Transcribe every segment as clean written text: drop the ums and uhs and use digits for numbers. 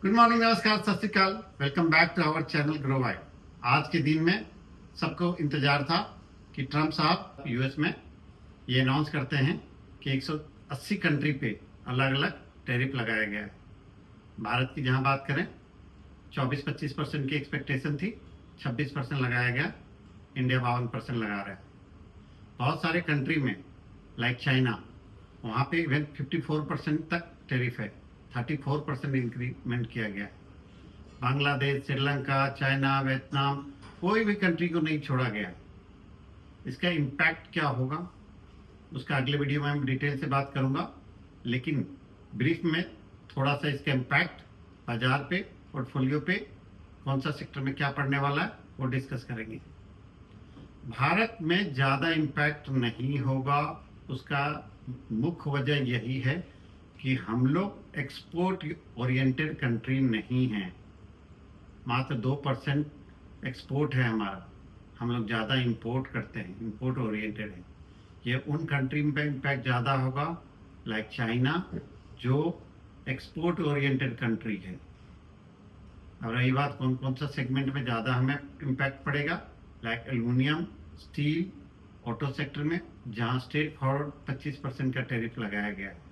Good morning, नमस्कार, सत श्री अकाल। Welcome back to our channel grow wide. आज के दिन में सबको इंतजार था कि ट्रम्प साहब यूएस में ये अनाउंस करते हैं कि 180 कंट्री पे अलग अलग टैरिफ लगाया गया है। भारत की जहां बात करें 24-25% की एक्सपेक्टेशन थी, 26% लगाया गया। इंडिया 52% लगा रहा है। बहुत सारे कंट्री में लाइक चाइना, वहाँ पे इवन 54% तक टैरिफ है, 34% इंक्रीमेंट किया गया है। बांग्लादेश, श्रीलंका, चाइना, वियतनाम, कोई भी कंट्री को नहीं छोड़ा गया। इसका इम्पैक्ट क्या होगा उसका अगले वीडियो में मैं डिटेल से बात करूंगा, लेकिन ब्रीफ में थोड़ा सा इसका इम्पैक्ट बाजार पे, पोर्टफोलियो पे, कौन सा सेक्टर में क्या पड़ने वाला है वो डिस्कस करेंगे। भारत में ज़्यादा इम्पैक्ट नहीं होगा। उसका मुख्य वजह यही है कि हम लोग एक्सपोर्ट ओरिएंटेड कंट्री नहीं हैं। मात्र 2% एक्सपोर्ट है हमारा। हम लोग ज़्यादा इंपोर्ट करते हैं, इंपोर्ट ओरिएंटेड है। ये उन कंट्री में इम्पैक्ट ज़्यादा होगा लाइक चाइना, जो एक्सपोर्ट ओरिएंटेड कंट्री है। अब रही बात कौन कौन सा सेगमेंट में ज़्यादा हमें इम्पैक्ट पड़ेगा, like aluminium, steel, auto sector में, जहाँ स्ट्रेट फॉरवर्ड 25% का टैरिफ लगाया गया है।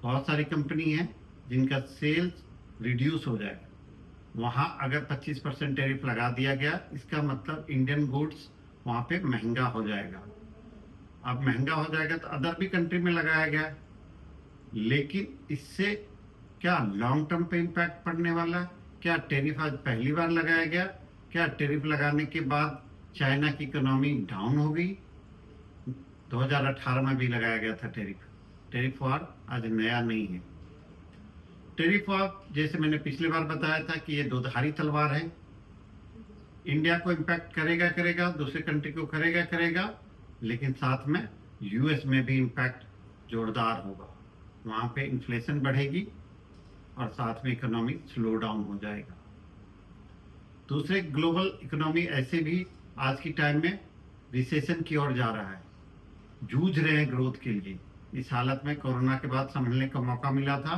बहुत सारी कंपनी हैं जिनका सेल्स रिड्यूस हो जाएगा। वहाँ अगर 25% टैरिफ लगा दिया गया, इसका मतलब इंडियन गुड्स वहाँ पे महंगा हो जाएगा। अब महंगा हो जाएगा तो अदर भी कंट्री में लगाया गया है, लेकिन इससे क्या लॉन्ग टर्म पे इम्पैक्ट पड़ने वाला है? क्या टैरिफ आज पहली बार लगाया गया? क्या टैरिफ लगाने के बाद चाइना की इकोनॉमी डाउन हो गई? 2018 में भी लगाया गया था टैरिफ। टैरिफ वार आज नया नहीं है। टैरिफ वार, जैसे मैंने पिछली बार बताया था कि ये दोधारी तलवार है। इंडिया को इम्पैक्ट करेगा, दूसरे कंट्री को करेगा, लेकिन साथ में यूएस में भी इम्पैक्ट जोरदार होगा। वहाँ पे इन्फ्लेशन बढ़ेगी और साथ में इकोनॉमी स्लो डाउन हो जाएगा। दूसरे ग्लोबल इकोनॉमी ऐसे भी आज की टाइम में रिसेशन की ओर जा रहा है, जूझ रहे हैं ग्रोथ के लिए। इस हालत में कोरोना के बाद संभलने का मौका मिला था,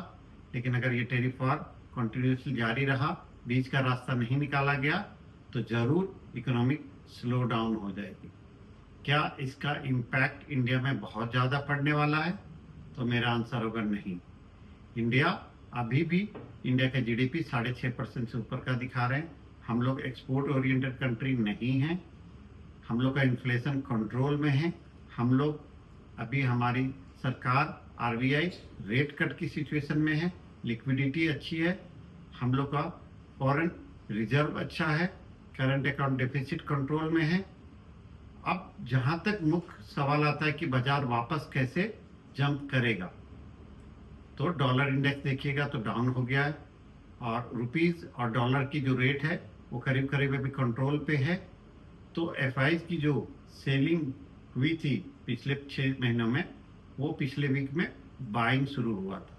लेकिन अगर ये टैरिफ वार कंटिन्यूसली जारी रहा, बीच का रास्ता नहीं निकाला गया, तो जरूर इकोनॉमिक स्लो डाउन हो जाएगी। क्या इसका इम्पैक्ट इंडिया में बहुत ज़्यादा पड़ने वाला है? तो मेरा आंसर होगा नहीं। इंडिया अभी भी, इंडिया का जीडीपी 6.5% से ऊपर का दिखा रहे हैं। हम लोग एक्सपोर्ट ओरिएंटेड कंट्री नहीं हैं। हम लोग का इन्फ्लेशन कंट्रोल में है। हम लोग अभी, हमारी सरकार आरबीआई रेट कट की सिचुएशन में है, लिक्विडिटी अच्छी है, हम लोग का फॉरेन रिजर्व अच्छा है, करंट अकाउंट डेफिसिट कंट्रोल में है। अब जहां तक मुख्य सवाल आता है कि बाजार वापस कैसे जंप करेगा, तो डॉलर इंडेक्स देखिएगा तो डाउन हो गया है, और रुपीस और डॉलर की जो रेट है वो करीब करीब अभी कंट्रोल पे है। तो एफआईज की जो सेलिंग हुई थी पिछले 6 महीनों में, वो पिछले वीक में बाइंग शुरू हुआ था।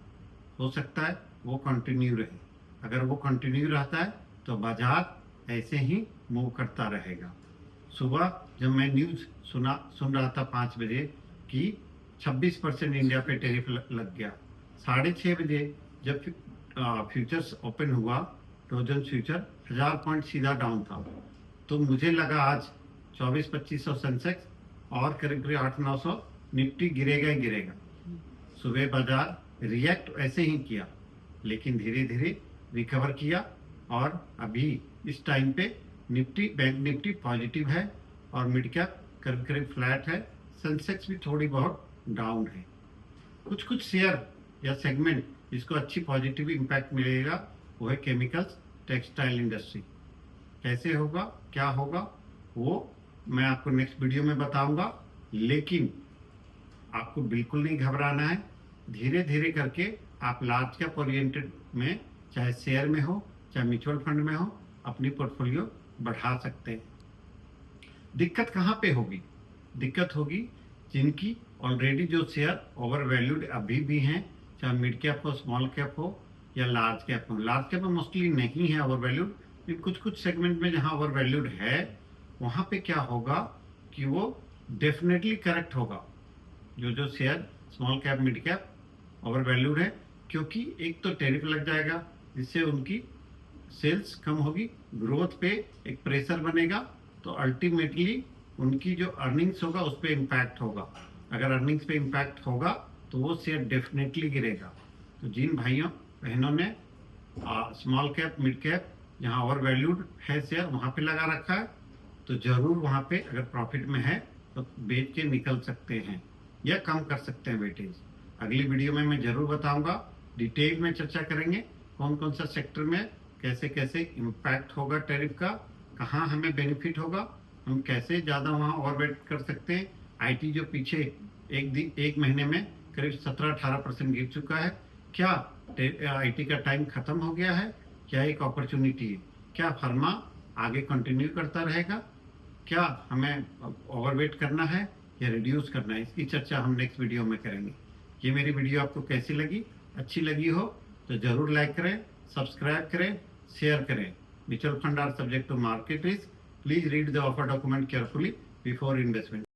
हो सकता है वो कंटिन्यू रहे। अगर वो कंटिन्यू रहता है तो बाजार ऐसे ही मूव करता रहेगा। सुबह जब मैं न्यूज़ सुन रहा था 5 बजे कि 26% इंडिया पे टैरिफ लग गया, 6:30 बजे जब फ्यूचर्स ओपन हुआ, डॉजन फ्यूचर 1000 पॉइंट सीधा डाउन था, तो मुझे लगा आज 24-2500 सेंसेक्स और करीब 800-900 निफ्टी गिरेगा ही गिरेगा। सुबह बाजार रिएक्ट ऐसे ही किया, लेकिन धीरे धीरे रिकवर किया, और अभी इस टाइम पे निफ्टी, बैंक निफ्टी पॉजिटिव है, और मिड कैप करीब करीब फ्लैट है। सेंसेक्स भी थोड़ी बहुत डाउन है। कुछ कुछ शेयर या सेगमेंट जिसको अच्छी पॉजिटिव इम्पैक्ट मिलेगा वो है केमिकल्स, टेक्सटाइल इंडस्ट्री। कैसे होगा, क्या होगा, वो मैं आपको नेक्स्ट वीडियो में बताऊंगा, लेकिन आपको बिल्कुल नहीं घबराना है। धीरे धीरे करके आप लार्ज कैप ओरिएंटेड में, चाहे शेयर में हो चाहे म्यूचुअल फंड में हो, अपनी पोर्टफोलियो बढ़ा सकते हैं। दिक्कत कहाँ पे होगी? दिक्कत होगी जिनकी ऑलरेडी जो शेयर ओवर वैल्यूड अभी भी हैं, चाहे मिड कैप हो, स्मॉल कैप हो या लार्ज कैप हो। लार्ज कैप में मोस्टली नहीं है ओवर वैल्यूड, लेकिन कुछ कुछ सेगमेंट में जहाँ ओवर वैल्यूड है, वहाँ पे क्या होगा कि वो डेफिनेटली करेक्ट होगा। जो share small cap, mid cap over valued है, क्योंकि एक तो टैरिफ लग जाएगा, जिससे उनकी सेल्स कम होगी, ग्रोथ पे एक प्रेशर बनेगा, तो अल्टीमेटली उनकी जो अर्निंग्स होगा उस पर इम्पैक्ट होगा। अगर अर्निंग्स पे इम्पैक्ट होगा तो वो शेयर डेफिनेटली गिरेगा। तो जिन भाइयों बहनों ने स्मॉल कैप मिड कैप जहाँ ओवर वैल्यूड है शेयर वहाँ पे लगा रखा है, तो ज़रूर वहाँ पे अगर प्रॉफिट में है तो बेच के निकल सकते हैं या कम कर सकते हैं वेटेज। अगली वीडियो में मैं ज़रूर बताऊंगा, डिटेल में चर्चा करेंगे कौन कौन सा सेक्टर में कैसे कैसे इम्पैक्ट होगा टैरिफ का, कहाँ हमें बेनिफिट होगा, हम कैसे ज़्यादा वहाँ ओवरवेट कर सकते हैं। आईटी जो पीछे एक महीने में करीब 17-18% गिर चुका है, क्या आईटी का टाइम खत्म हो गया है, क्या एक अपॉर्चुनिटी है, क्या फार्मा आगे कंटिन्यू करता रहेगा, क्या हमें ओवरवेट करना है या रिड्यूस करना है, इसकी चर्चा हम नेक्स्ट वीडियो में करेंगे। ये मेरी वीडियो आपको कैसी लगी, अच्छी लगी हो तो ज़रूर लाइक करें, सब्सक्राइब करें, शेयर करें। Mutual fund are subject to market risk, please read the offer document carefully before investment.